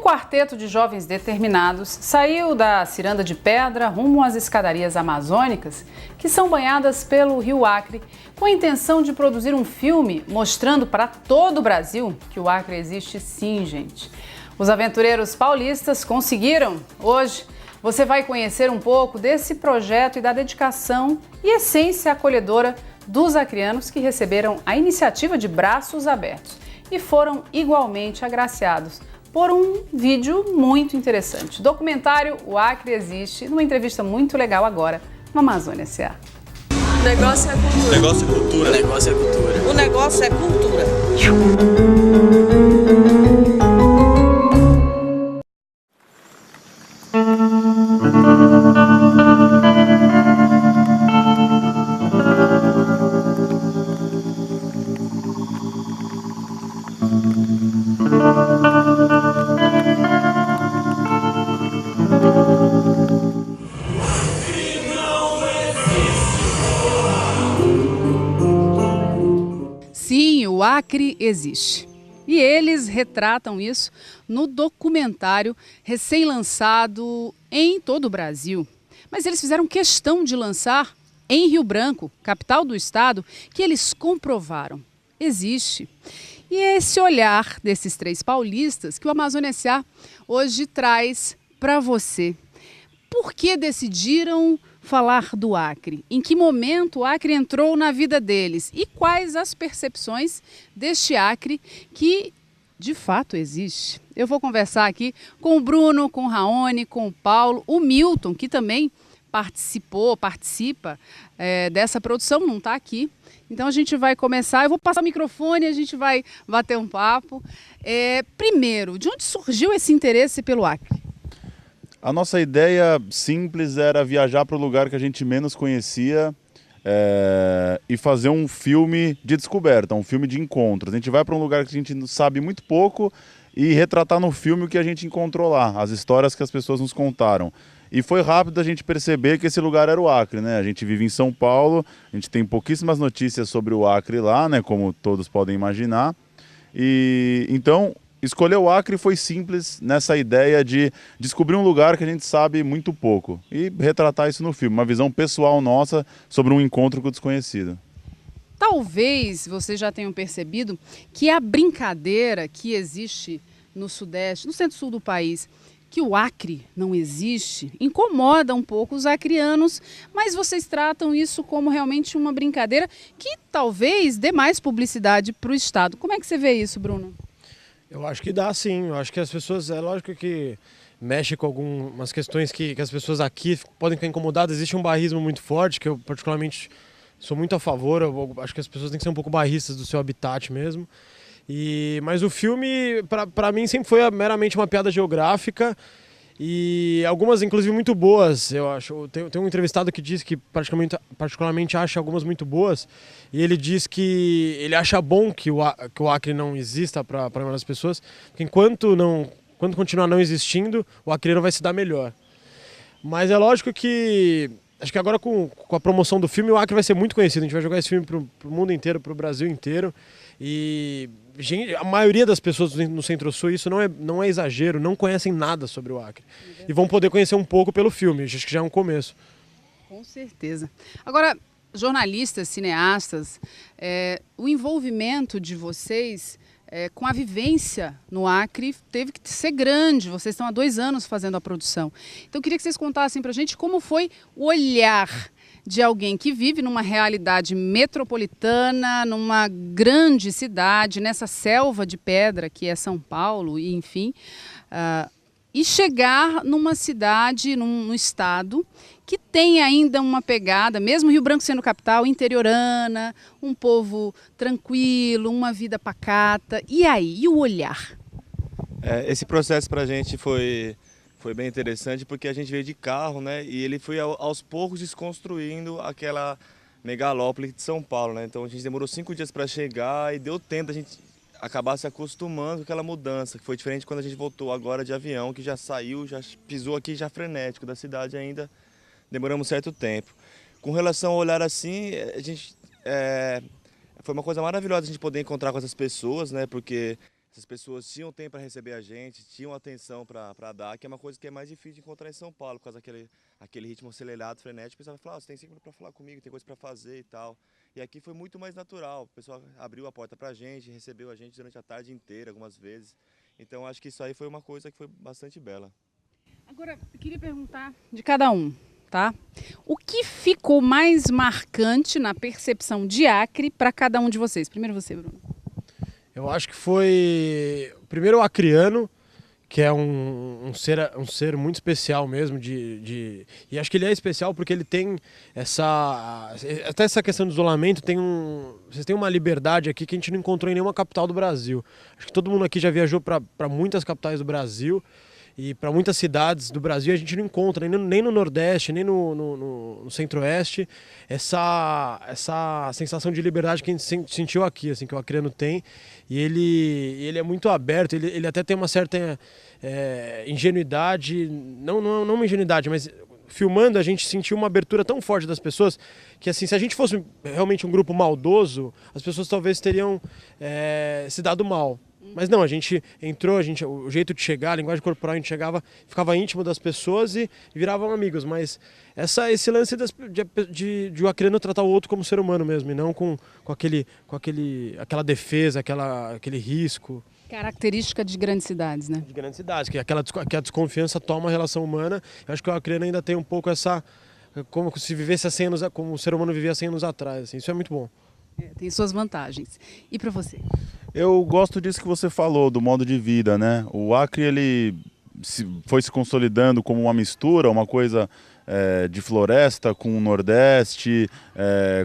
quarteto de jovens determinados saiu da Ciranda de Pedra rumo às escadarias amazônicas, que são banhadas pelo Rio Acre, com a intenção de produzir um filme mostrando para todo o Brasil que o Acre existe sim, gente. Os aventureiros paulistas conseguiram. Hoje você vai conhecer um pouco desse projeto e da dedicação e essência acolhedora dos acreanos que receberam a iniciativa de braços abertos e foram igualmente agraciados por um vídeo muito interessante. Documentário O Acre Existe, numa entrevista muito legal agora no Amazônia S.A. O negócio é cultura. O negócio é cultura. O negócio é cultura. O negócio é cultura. Sim, o Acre existe. E eles retratam isso no documentário recém-lançado em todo o Brasil. Mas eles fizeram questão de lançar em Rio Branco, capital do estado, que eles comprovaram. Existe. E é esse olhar desses três paulistas que o Amazônia S.A. hoje traz para você. Por que decidiram falar do Acre? Em que momento o Acre entrou na vida deles? E quais as percepções deste Acre que de fato existe? Eu vou conversar aqui com o Bruno, com o Raoni, com o Paulo, o Milton, que também participa dessa produção, não está aqui. Então a gente vai começar, eu vou passar o microfone e a gente vai bater um papo. Primeiro, de onde surgiu esse interesse pelo Acre? A nossa ideia simples era viajar para o lugar que a gente menos conhecia e fazer um filme de descoberta, um filme de encontros. A gente vai para um lugar que a gente sabe muito pouco e retratar no filme o que a gente encontrou lá, as histórias que as pessoas nos contaram. E foi rápido a gente perceber que esse lugar era o Acre, né? A gente vive em São Paulo, a gente tem pouquíssimas notícias sobre o Acre lá, né? Como todos podem imaginar. E então escolher o Acre foi simples nessa ideia de descobrir um lugar que a gente sabe muito pouco e retratar isso no filme, uma visão pessoal nossa sobre um encontro com o desconhecido. Talvez vocês já tenham percebido que a brincadeira que existe no Sudeste, no centro-sul do país, que o Acre não existe, incomoda um pouco os acreanos, mas vocês tratam isso como realmente uma brincadeira que talvez dê mais publicidade para o Estado. Como é que você vê isso, Bruno? Eu acho que dá sim, eu acho que as pessoas, é lógico que mexe com algumas questões que as pessoas aqui podem ficar incomodadas. Existe um bairrismo muito forte, que eu particularmente sou muito a favor, eu acho que as pessoas têm que ser um pouco bairristas do seu habitat mesmo. Mas o filme, para mim, sempre foi meramente uma piada geográfica e algumas, inclusive, muito boas, eu acho. Tem um entrevistado que diz que particularmente acha algumas muito boas e ele diz que ele acha bom que o Acre não exista para a maioria das pessoas, porque enquanto continuar não existindo, o acreano vai se dar melhor. Mas é lógico que acho que agora com a promoção do filme, o Acre vai ser muito conhecido. A gente vai jogar esse filme pro mundo inteiro, pro Brasil inteiro. E a maioria das pessoas no Centro-Sul, isso não é exagero, não conhecem nada sobre o Acre. E vão poder conhecer um pouco pelo filme, acho que já é um começo. Com certeza. Agora, jornalistas, cineastas, o envolvimento de vocês com a vivência no Acre teve que ser grande. Vocês estão há 2 anos fazendo a produção. Então eu queria que vocês contassem pra gente como foi o olhar de alguém que vive numa realidade metropolitana, numa grande cidade, nessa selva de pedra que é São Paulo, e enfim, e chegar numa cidade, num estado que tem ainda uma pegada, mesmo Rio Branco sendo capital, interiorana, um povo tranquilo, uma vida pacata. E aí, e o olhar? Esse processo para a gente foi bem interessante porque a gente veio de carro, né? E ele foi aos poucos desconstruindo aquela megalópole de São Paulo, né? Então a gente demorou 5 dias para chegar e deu tempo da gente acabar se acostumando com aquela mudança, que foi diferente quando a gente voltou agora de avião, que já saiu, já pisou aqui já frenético da cidade ainda. Demoramos um certo tempo. Com relação ao olhar assim, a gente foi uma coisa maravilhosa a gente poder encontrar com essas pessoas, né? Porque essas pessoas tinham tempo para receber a gente, tinham atenção para dar, que é uma coisa que é mais difícil de encontrar em São Paulo, por causa daquele ritmo acelerado, frenético. O pessoal vai falar, você tem sempre para falar comigo, tem coisa para fazer e tal. E aqui foi muito mais natural, o pessoal abriu a porta para a gente, recebeu a gente durante a tarde inteira, algumas vezes. Então acho que isso aí foi uma coisa que foi bastante bela. Agora, eu queria perguntar de cada um, tá? O que ficou mais marcante na percepção de Acre para cada um de vocês? Primeiro você, Bruno. Eu acho que foi primeiro o acriano, que é um ser muito especial mesmo, e acho que ele é especial porque ele tem até essa questão do isolamento, vocês têm uma liberdade aqui que a gente não encontrou em nenhuma capital do Brasil. Acho que todo mundo aqui já viajou para muitas capitais do Brasil e para muitas cidades do Brasil a gente não encontra, nem no Nordeste, nem no Centro-Oeste, essa sensação de liberdade que a gente sentiu aqui, assim, que o acriano tem. E ele é muito aberto, ele até tem uma certa ingenuidade, não uma ingenuidade, mas filmando a gente sentiu uma abertura tão forte das pessoas que, assim, se a gente fosse realmente um grupo maldoso, as pessoas talvez teriam se dado mal. Mas não, a gente entrou, o jeito de chegar, a linguagem corporal, a gente chegava, ficava íntimo das pessoas e viravam amigos. Mas esse lance de o acriano tratar o outro como ser humano mesmo, e não com aquela defesa, aquele risco. Característica de grandes cidades, né? De grandes cidades, que a desconfiança toma a relação humana. Eu acho que o acriano ainda tem um pouco como se vivesse há 100 anos, como o ser humano vivia 100 anos atrás. Assim, isso é muito bom. Tem suas vantagens. E para você? Eu gosto disso que você falou, do modo de vida, né? O Acre, ele foi se consolidando como uma mistura, uma coisa de floresta com o Nordeste,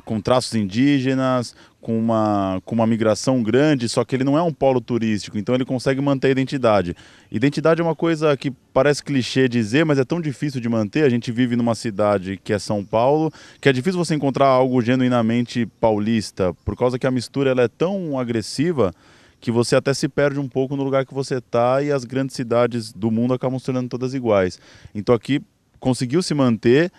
com traços indígenas, com uma migração grande, só que ele não é um polo turístico, então ele consegue manter a identidade. Identidade é uma coisa que parece clichê dizer, mas é tão difícil de manter. A gente vive numa cidade que é São Paulo, que é difícil você encontrar algo genuinamente paulista, por causa que a mistura ela é tão agressiva que você até se perde um pouco no lugar que você está, e as grandes cidades do mundo acabam se tornando todas iguais. Então aqui conseguiu se manter,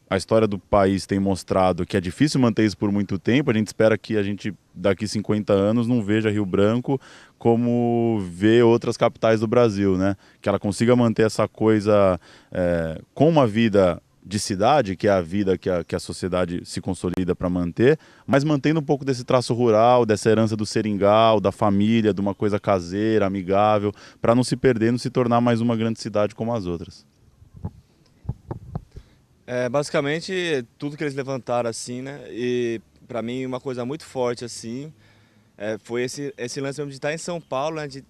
a história do país tem mostrado que é difícil manter isso por muito tempo. A gente espera que a gente daqui 50 anos não veja Rio Branco como vê outras capitais do Brasil, né? Que ela consiga manter essa coisa com uma vida de cidade, que é a vida que a sociedade se consolida para manter, mas mantendo um pouco desse traço rural, dessa herança do seringal, da família, de uma coisa caseira, amigável, para não se perder, não se tornar mais uma grande cidade como as outras. Basicamente tudo que eles levantaram assim, né? E para mim uma coisa muito forte assim foi esse lance mesmo de estar em São Paulo, né? De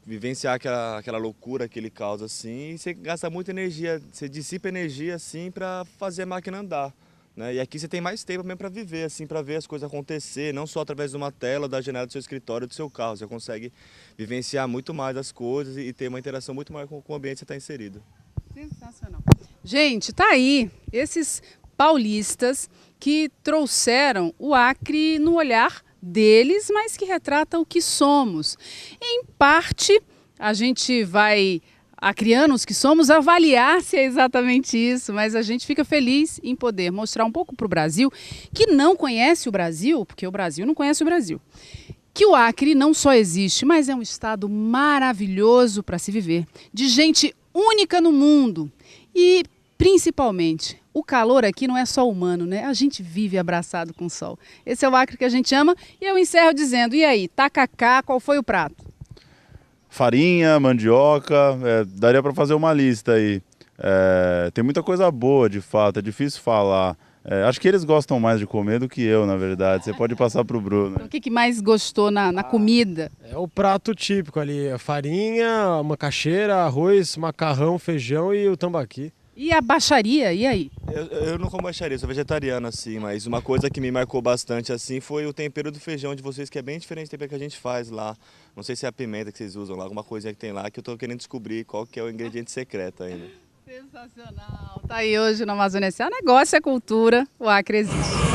vivenciar aquela loucura que ele causa assim, e você gasta muita energia, você dissipa energia assim para fazer a máquina andar, né? E aqui você tem mais tempo mesmo para viver, assim, para ver as coisas acontecer, não só através de uma tela, da janela do seu escritório, do seu carro. Você consegue vivenciar muito mais as coisas e ter uma interação muito maior com o ambiente que você está inserido. Sensacional. Gente, tá aí esses paulistas que trouxeram o Acre no olhar deles, mas que retrata o que somos. Em parte, a gente vai, acrianos que somos, avaliar se é exatamente isso, mas a gente fica feliz em poder mostrar um pouco para o Brasil, que não conhece o Brasil, porque o Brasil não conhece o Brasil, que o Acre não só existe, mas é um estado maravilhoso para se viver, de gente única no mundo. E, principalmente, o calor aqui não é só humano, né? A gente vive abraçado com o sol. Esse é o Acre que a gente ama, e eu encerro dizendo, e aí, tacacá, qual foi o prato? Farinha, mandioca, daria para fazer uma lista aí. Tem muita coisa boa, de fato, é difícil falar. Acho que eles gostam mais de comer do que eu, na verdade. Você pode passar para o Bruno. Então, o que mais gostou na comida? É o prato típico ali, a farinha, a macaxeira, arroz, macarrão, feijão e o tambaqui. E a baixaria, e aí? Eu não como baixaria, sou vegetariano assim, mas uma coisa que me marcou bastante assim foi o tempero do feijão de vocês, que é bem diferente do tempero que a gente faz lá. Não sei se é a pimenta que vocês usam lá, alguma coisinha que tem lá, que eu tô querendo descobrir qual que é o ingrediente secreto ainda. Sensacional! Tá aí hoje no Amazônia S.A. Negócio é cultura, o Acre existe.